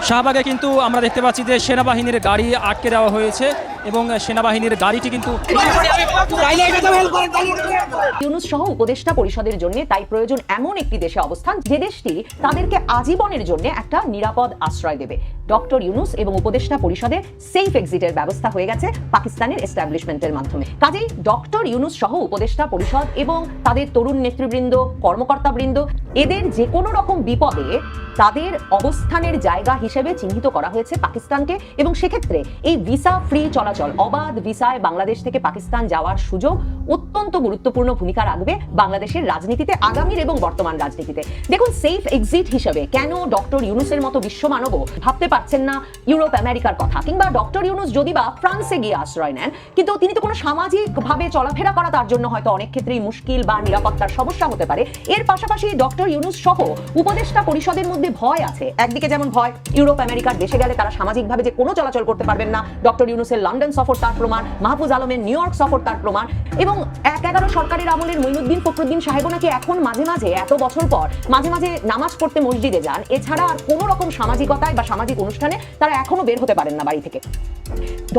শাহবাগে কিন্তু আমরা দেখতে পাচ্ছি যে সেনাবাহিনীর গাড়ি আটকে দেওয়া হয়েছে এবং সেনাবাহিনীর গাড়িটি কিন্তু ইউনূস সহ উপদেষ্টা পরিষদের জন্য তাই প্রয়োজন এমন একটি দেশে অবস্থান যে দেশটি তাদেরকে আজীবনের জন্য একটা নিরাপদ আশ্রয় দেবে। ডক্টর ইউনূস এবং উপদেষ্টা পরিষদের সেফ এক্সিটের ব্যবস্থা হয়ে গেছে পাকিস্তানের এস্টাবলিশমেন্টের মাধ্যমে। কাজেই ডক্টর ইউনূস সহ উপদেষ্টা পরিষদ এবং তাদের তরুণ নেতৃবৃন্দ, কর্মকর্তাবৃন্দ এদের যে কোনো রকম বিপদে তাদের অবস্থানের জায়গা হিসেবে চিহ্নিত করা হয়েছে পাকিস্তানকে, এবং সেক্ষেত্রে এই ভিসা ফ্রি চলাচল, অবাধ ভিসায় বাংলাদেশ থেকে পাকিস্তান যাওয়ার সুযোগ অত্যন্ত গুরুত্বপূর্ণ ভূমিকা রাখবে বাংলাদেশের রাজনীতিতে, আগামীর এবং বর্তমান রাজনীতিতে। দেখুন, সেফ এক্সিট হিসেবে কেন ডক্টর ইউনূসের মতো বিশ্বমানবও ভাবতে পারছেন না ইউরোপ আমেরিকার কথা, কিংবা ডক্টর ইউনূস যদি বা ফ্রান্সে গিয়ে আশ্রয় নেন, কিন্তু তিনি তো কোনো সামাজিকভাবে চলাফেরা করা তার জন্য হয়তো অনেক ক্ষেত্রেই মুশকিল বা নিরাপত্তার সমস্যা হতে পারে। এর পাশাপাশি ডক্টর ইউনূস সহ উপদেষ্টা পরিষদের মধ্যে ভয় আছে। একদিকে যেমন ভয়, ইউরোপ আমেরিকার দেশে গেলে তারা সামাজিকভাবে যে কোনো চলাচল করতে পারবেন না, ডক্টর ইউনূসের লন্ডন সফর তার প্রমাণ, মাহফুজ আলমের নিউ ইয়র্ক সফর তার প্রমাণ, এবং ১/১১ সরকারের আমলের মঈনুদ্দিন ফখরুদ্দিন সাহেব নাকি এখন মাঝে মাঝে এত বছর পর মাঝে মাঝে নামাজ পড়তে মসজিদে যান। এছাড়া আর কোনো রকম সামাজিকতায় বা সামাজিক অনুষ্ঠানে তারা এখনো বের হতে পারেন না বাড়ি থেকে।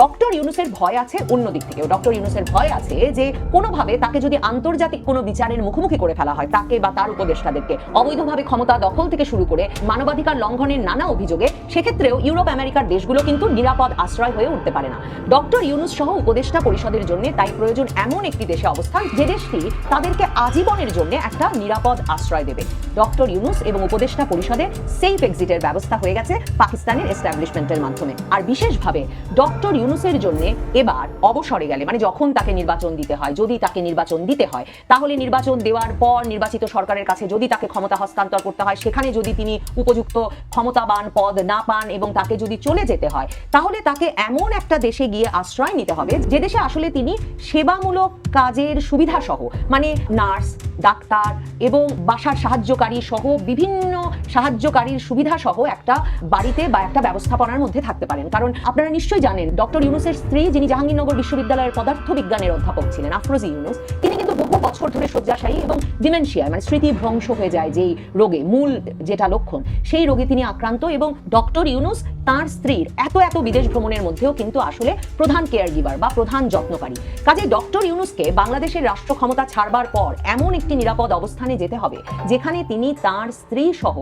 ডক্টর ইউনূসের ভয় আছে অন্য দিক থেকেও। ডক্টর ইউনূসের ভয় আছে যে কোনোভাবে তাকে যদি আন্তর্জাতিক কোনো বিচারের মুখোমুখি করে ফেলা হয়, তাকে বা তার উপদেষ্টাদেরকে অবৈধভাবে ক্ষমতা দখল থেকে শুরু করে মানবাধিকার লঙ্ঘনের নানা অভিযোগে, সেক্ষেত্রেও ইউরোপ আমেরিকার দেশগুলো কিন্তু নিরাপদ আশ্রয় হয়ে উঠতে পারে না। ডক্টর ইউনূস সহ উপদেষ্টা পরিষদের জন্য তাই প্রয়োজন এমন একটি দেশে অবস্থান যে দেশটি তাদেরকে আজীবনের জন্য একটা নিরাপদ আশ্রয় দেবে। ডক্টর ইউনূস এবং উপদেষ্টা পরিষদের সেফ এক্সিটের ব্যবস্থা হয়ে গেছে পাকিস্তানের এস্টাবলিশমেন্টের মাধ্যমে। আর বিশেষভাবে ডক্টর ইউনূসের জন্য এবার অবসরে গেলে, মানে যখন তাকে নির্বাচন দিতে হয়, যদি তাকে নির্বাচন দিতে হয়, তাহলে নির্বাচন দেওয়ার পর নির্বাচিত সরকারের কাছে যদি তাকে ক্ষমতা হস্তান্তর করতে হয়, সেখানে যদি তিনি উপযুক্ত ক্ষমতাবান পদ না পান এবং তাকে যদি চলে যেতে হয়, তাহলে তাকে এমন একটা দেশে গিয়ে আশ্রয় নিতে হবে যে দেশে আসলে তিনি সেবামূলক কাজের সুবিধা সহ, মানে নার্স, ডাক্তার এবং বাসার সাহায্যকারী সহ বিভিন্ন সাহায্যকারীর সুবিধা সহ একটা বাড়িতে বা একটা ব্যবস্থাপনার মধ্যে থাকতে পারেন। কারণ আপনারা নিশ্চয়ই জানেন, ডক্টর ইউনূসের স্ত্রী, যিনি জাহাঙ্গীরনগর বিশ্ববিদ্যালয়ের পদার্থবিজ্ঞানের অধ্যাপক ছিলেন, আফরোজি ইউনূস, তিনি কিন্তু বহু বছর ধরে শয্যাশায়ী এবং ডিমেনশিয়া, মানে স্মৃতি ভ্রংশ হয়ে যায় যেই রোগে, মূল যেটা লক্ষণ, সেই রোগে তিনি আক্রান্ত। এবং ডক্টর ইউনূস তার স্ত্রীর এত বিদেশ ভ্রমণের মধ্যেও কিন্তু আসলে প্রধান কেয়ার গিভার বা প্রধান যত্নকারী। কাজে ডক্টর ইউনূসকে বাংলাদেশের রাষ্ট্র ক্ষমতা ছাড়বার পর এমন একটি নিরাপদ অবস্থানে যেতে হবে যেখানে তিনি তার স্ত্রী সহ,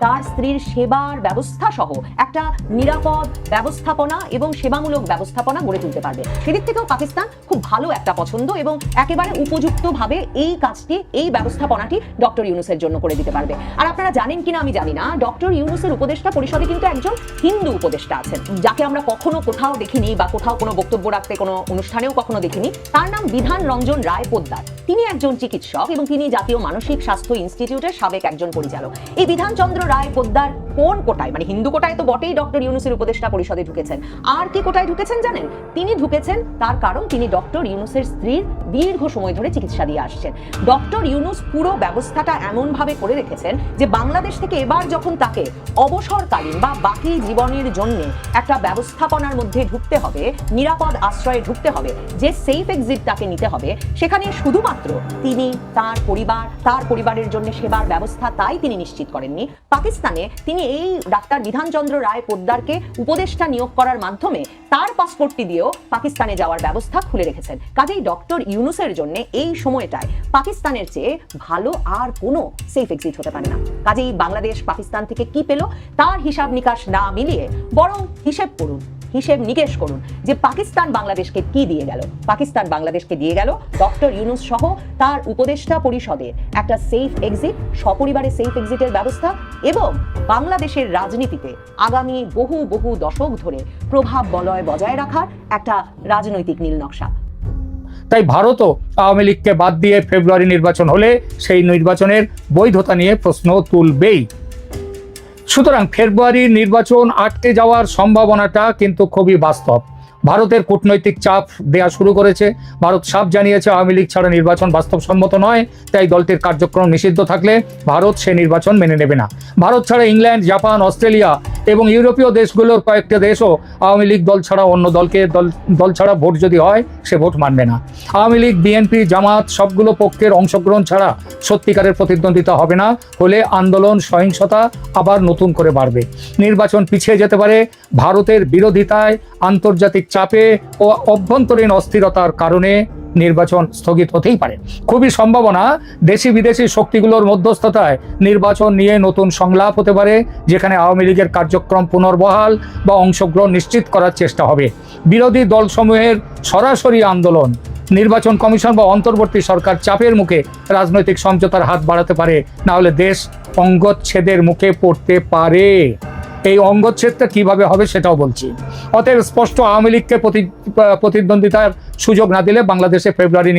তার স্ত্রীর সেবার ব্যবস্থা সহ একটা নিরাপদ ব্যবস্থাপনা এবং সেবামূলক ব্যবস্থাপনা গড়ে তুলতে পারবে। সেদিক থেকেও পাকিস্তান খুব ভালো একটা পছন্দ এবং একেবারে উপযুক্তভাবে এই কাজটি, এই ব্যবস্থাপনাটি ডক্টর ইউনূসের জন্য করে দিতে পারবে। আর আপনারা জানেন কিনা আমি জানি না, ডক্টর ইউনূসের উপদেষ্টা পরিষদে কিন্তু একজন হিন্দু উপদেষ্টা আছেন, যাকে আমরা কখনো কোথাও দেখিনি বা কোথাও কোনো বক্তব্য রাখতে কোনো অনুষ্ঠানেও কখনো দেখিনি। তার নাম বিধান রঞ্জন রায় পোদ্দার। তিনি একজন চিকিৎসক এবং তিনি জাতীয় মানসিক স্বাস্থ্য ইনস্টিটিউটের সাবেক একজন পরিচালক। এই বিধানচন্দ্র রায় পোদ্দার কোন কোটায়, মানে হিন্দু কোটায় তো বটেই ডক্টর ইউনূসের উপদেষ্টা পরিষদে ঢুকেছেন, আর কি কোটায় ঢুকেছেন জানেন? তিনি ঢুকেছেন তার কারণ তিনি ডক্টর ইউনূসের স্ত্রীর দীর্ঘ সময় ধরে চিকিৎসা দিয়ে আসছেন। ডক্টর ইউনূস পুরো ব্যবস্থাটা এমন ভাবে করে রেখেছেন যে বাংলাদেশ থেকে এবার যখন তাকে অবসরকালীন বা বাকি জীবনের জন্য একটা ব্যবস্থাপনার মধ্যে ঢুকতে হবে, নিরাপদ আশ্রয়ে ঢুকতে হবে, যে সেফ এক্সিট তাকে নিতে হবে, সেখানে শুধুমাত্র তিনি, তার পরিবার, তার পরিবারের জন্য সেবার ব্যবস্থা তাই তিনি নিশ্চিত করেননি। পাকিস্তানে তিনি এই ডাক্তার বিধানচন্দ্র রায় পোদ্দারকে উপদেষ্টা নিয়োগ করার মাধ্যমে তার পাসপোর্টটি দিয়েও পাকিস্তানে যাওয়ার ব্যবস্থা খুলে রেখেছেন। কাজেই ডক্টর ইউনূসের জন্য এই সময়টায় পাকিস্তানের চেয়ে ভালো আর কোনো সেফ এক্সিট হতে পারে না। কাজেই বাংলাদেশ পাকিস্তান থেকে কি পেল তার হিসাব নিকাশ না মিলিয়ে বরং হিসেব নিকেশ করুন যে পাকিস্তান বাংলাদেশকে কি দিয়ে গেল। পাকিস্তান বাংলাদেশকে দিয়ে গেল ডক্টর ইউনূস সহ তার উপদেষ্টা পরিষদের একটা সেফ এক্সিট, সপরিবারে সেফ এক্সিটের ব্যবস্থা এবং বাংলাদেশের রাজনীতিতে আগামী বহু দশক ধরে প্রভাব বলয় বজায় রাখার একটা রাজনৈতিক নীলনকশা। তাই ভারতও আওয়ামী লীগকে বাদ দিয়ে ফেব্রুয়ারি নির্বাচন হলে সেই নির্বাচনের বৈধতা নিয়ে প্রশ্ন তুলবেই। সুতরাং ফেব্রুয়ারির নির্বাচন আটকে যাওয়ার সম্ভাবনাটা কিন্তু খুবই বাস্তব। ভারতের কূটনৈতিক চাপ দেয়া শুরু করেছে। ভারত সাফ জানিয়েছে আওয়ামী লীগ ছাড়া নির্বাচন বাস্তবসম্মত নয়, তাই দলটির কার্যক্রম নিষিদ্ধ থাকলে ভারত সে নির্বাচন মেনে নেবে না। ভারত ছাড়া ইংল্যান্ড, জাপান, অস্ট্রেলিয়া এবং ইউরোপীয় দেশগুলোর কয়েকটা দেশও আওয়ামী লীগ দল ছাড়া অন্য দল ছাড়া ভোট যদি হয় সে ভোট মানবে না। আওয়ামী লীগ, বিএনপি, জামাত সবগুলো পক্ষের অংশগ্রহণ ছাড়া সত্যিকারের প্রতিদ্বন্দ্বিতা হবে না, হলে আন্দোলন, সহিংসতা আবার নতুন করে বাড়বে। নির্বাচন পিছিয়ে যেতে পারে ভারতের বিরোধিতায়, আন্তর্জাতিক চাপে ও অভ্যন্তরীণ অস্থিরতার কারণে নির্বাচন স্থগিত হতেই পারে। খুবই সম্ভাবনা দেশি বিদেশি শক্তিগুলোর মধ্যস্থতায় নির্বাচন নিয়ে নতুন সংলাপ হতে পারে, যেখানে আওয়ামী লীগের কার্যক্রম পুনর্বহাল বা অংশগ্রহণ নিশ্চিত করার চেষ্টা হবে। বিরোধী দলসমূহের সরাসরি আন্দোলন, নির্বাচন কমিশন বা অন্তর্বর্তী সরকার চাপের মুখে রাজনৈতিক সমঝোতার হাত বাড়াতে পারে, না হলে দেশ অঙ্গচ্ছেদের মুখে পড়তে পারে। এই অঙ্গচ্ছেদটা কিভাবে হবে সেটাও বলছি। অতএব স্পষ্ট, আওয়ামী লীগকে প্রতিদ্বন্দ্বিতার সুযোগ না দিলে বাংলাদেশে ফেব্রুয়ারি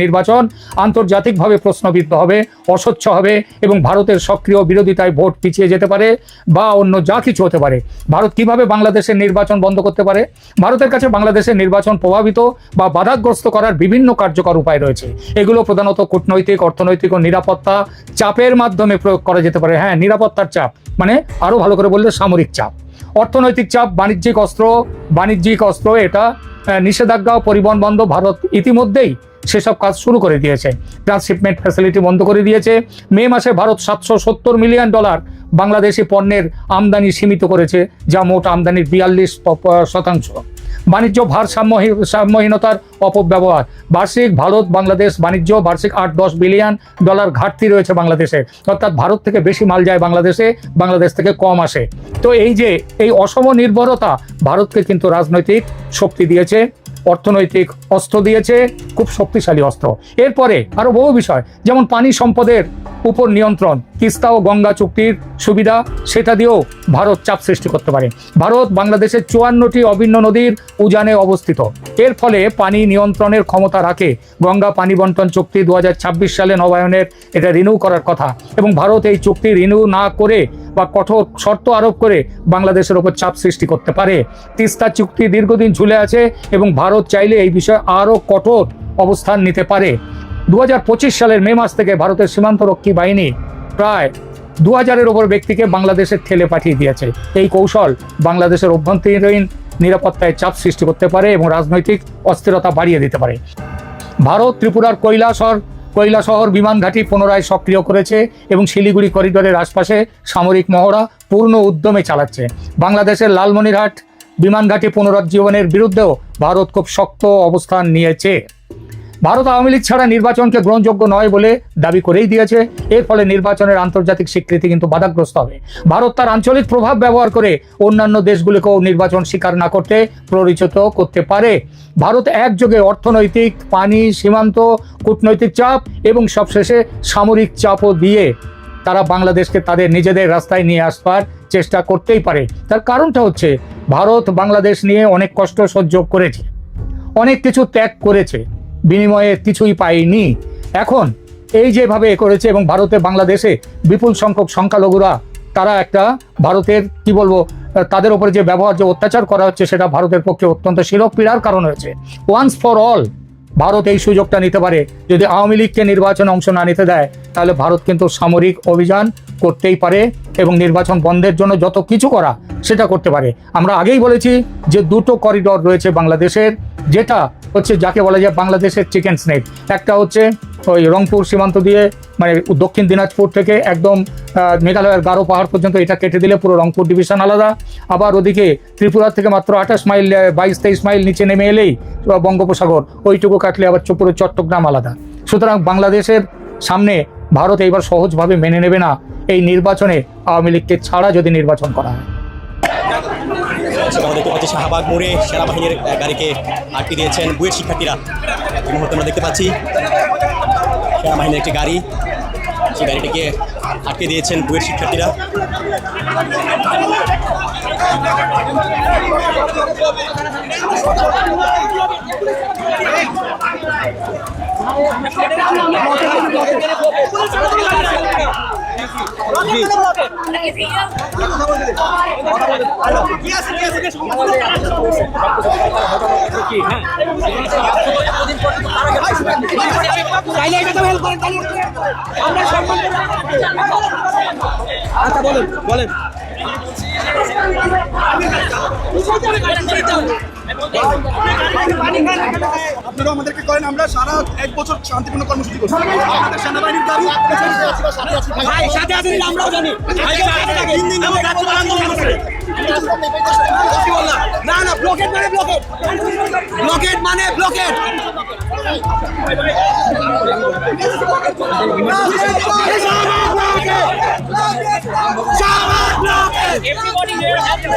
নির্বাচন আন্তর্জাতিকভাবে প্রশ্নবিদ্ধ হবে, অস্বচ্ছ হবে এবং ভারতের সক্রিয় বিরোধিতায় ভোট পিছিয়ে যেতে পারে বা অন্য যা কিছু হতে পারে। ভারত কিভাবে বাংলাদেশের নির্বাচন বন্ধ করতে পারে? ভারতের কাছে বাংলাদেশের নির্বাচন প্রভাবিত বা বাধাগ্রস্ত করার বিভিন্ন কার্যকর উপায় রয়েছে। এগুলো প্রধানত কূটনৈতিক, অর্থনৈতিক ও নিরাপত্তা চাপের মাধ্যমে প্রয়োগ করা যেতে পারে। হ্যাঁ, নিরাপত্তার চাপ মানে আরো ভালো করে বললে সামরিক চাপ। অর্থনৈতিক চাপ, বাণিজ্যিক অস্ত্র এটা নিষেধাজ্ঞা ও পরিবহন বন্ধ, ভারত ইতিমধ্যেই সেসব কাজ শুরু করে দিয়েছে। ট্রান্সশিপমেন্ট ফ্যাসিলিটি বন্ধ করে দিয়েছে। মে মাসে ভারত $770 মিলিয়ন বাংলাদেশি পণ্যের আমদানি সীমিত করেছে, যা মোট আমদানির 42%। বাণিজ্য ভারসাম্যহীনতার অপব্যবহার, বার্ষিক ভারত বাংলাদেশ বাণিজ্য বার্ষিক $8-10 বিলিয়ন ঘাটতি রয়েছে বাংলাদেশের, অর্থাৎ ভারত থেকে বেশি মাল যায় বাংলাদেশে, বাংলাদেশ থেকে কম আসে। তো এই অসম নির্ভরতা ভারতকে কিন্তু রাজনৈতিক শক্তি দিয়েছে, অর্থনৈতিক অস্ত্র দিয়েছে, খুব শক্তিশালী অস্ত্র। এরপরে আরো বহু বিষয়, যেমন পানি সম্পদের উপর নিয়ন্ত্রণ, তিস্তা ও গঙ্গা চুক্তির সুবিধা, সেটা দিয়েও ভারত চাপ সৃষ্টি করতে পারে। ভারত বাংলাদেশের 54টি অভিন্ন নদীর উজানে অবস্থিত, এর ফলে পানি নিয়ন্ত্রণের ক্ষমতা রাখে। গঙ্গা পানি বন্টন চুক্তি 2026 সালে নবায়নের এটা রিনিউ করার কথা, এবং ভারত এই চুক্তি রিনিউ না করে বা কঠোর শর্ত আরোপ করে বাংলাদেশের ওপর চাপ সৃষ্টি করতে পারে। তিস্তা চুক্তি দীর্ঘদিন ঝুলে আছে এবং ভারত চাইলে এই বিষয়ে আরও কঠোর অবস্থান নিতে পারে। 2025 সালের মে মাস থেকে ভারতের সীমান্তরক্ষী বাহিনী প্রায় 2000-এর ওপর ব্যক্তিকে বাংলাদেশে ঠেলে পাঠিয়ে দিয়েছে। এই কৌশল বাংলাদেশের অভ্যন্তরীণ নিরাপত্তায় চাপ সৃষ্টি করতে পারে এবং রাজনৈতিক অস্থিরতা বাড়িয়ে দিতে পারে। ভারত ত্রিপুরার কৈলাসহর বিমান ঘাঁটি পুনরায় সক্রিয় করেছে এবং শিলিগুড়ি করিডোরের আশপাশে সামরিক মহড়া পূর্ণ উদ্যমে চালাচ্ছে। বাংলাদেশের লালমনিরহাট বিমান ঘাঁটি পুনরুজ্জীবনের বিরুদ্ধেও ভারত খুব শক্ত অবস্থান নিয়েছে। ভারত আওয়ামী লীগ ছাড়া নির্বাচনকে গ্রহণযোগ্য নয় বলে দাবি করেই দিয়েছে। এর ফলে নির্বাচনের আন্তর্জাতিক স্বীকৃতি কিন্তু বাধাগ্রস্ত হবে। ভারত তার আঞ্চলিক প্রভাব ব্যবহার করে অন্যান্য দেশগুলিকেও নির্বাচন স্বীকার না করতে প্ররোচিত করতে পারে। ভারত একযোগে অর্থনৈতিক, পানি, সীমান্ত, কূটনৈতিক চাপ এবং সবশেষে সামরিক চাপও দিয়ে তারা বাংলাদেশকে তাদের নিজেদের রাস্তায় নিয়ে আসবার চেষ্টা করতেই পারে। তার কারণটা হচ্ছে ভারত বাংলাদেশ নিয়ে অনেক কষ্ট সহ্য করেছে, অনেক কিছু ত্যাগ করেছে, বিনিময়ে কিছুই পায়নি। এখন এই যেভাবে করেছে এবং ভারতে বাংলাদেশে বিপুল সংখ্যক সংখ্যালঘুরা, তারা একটা ভারতের কি বলবো, তাদের উপরে যে ব্যবহার, যে অত্যাচার করা হচ্ছে, সেটা ভারতের পক্ষে অত্যন্ত শিরোপীড়ার কারণ হয়েছে। ওয়ান্স ফর অল ভারত এই সুযোগটা নিতে পারে। যদি আওয়ামী লীগকে নির্বাচনে অংশ না নিতে দেয়, তাহলে ভারত কিন্তু সামরিক অভিযান করতেই পারে এবং নির্বাচন বন্ধের জন্য যত কিছু করা সেটা করতে পারে। আমরা আগেই বলেছি যে দুটো করিডোর রয়েছে বাংলাদেশের, যেটা হচ্ছে যাকে বলা যায় বাংলাদেশের চিকেন স্নেক। একটা হচ্ছে ওই রংপুর সীমান্ত দিয়ে, মানে দক্ষিণ দিনাজপুর থেকে একদম মেঘালয়ের গারো পাহাড় পর্যন্ত, এটা কেটে দিলে পুরো রংপুর ডিভিশন আলাদা। আবার ওদিকে ত্রিপুরা থেকে মাত্র 28 মাইল, 22-23 মাইল নিচে নেমে এলেই বঙ্গোপসাগর, ওইটুকু কাটলে আবার পুরো চট্টগ্রাম আলাদা। সুতরাং বাংলাদেশের সামনে ভারত এইবার সহজভাবে মেনে নেবে না এই নির্বাচনে আওয়ামী লীগকে ছাড়া যদি নির্বাচন করা হয়। আমরা দেখতে পাচ্ছি শাহবাগ মোড়ে সেনাবাহিনীর গাড়িকে আটকে দিয়েছেন বুয়েট শিক্ষার্থীরা। এই মুহূর্তে আমরা দেখতে পাচ্ছি সেনাবাহিনীর একটি গাড়ি, সেই গাড়িটিকে আটকে দিয়েছেন বুয়েট শিক্ষার্থীরা। আচ্ছা বলেন আপনারা আমাদেরকে করেন, আমরা সারা 1 বছর শান্তিপূর্ণ কর্মসূচি করছি। আমাদের সেনাবাহিনীর দাবি সাথে আছেন, আমরাও জানি। না না, ব্লকেট মানে ব্লকেট, ব্লকেট মানে blockade. Everybody here has to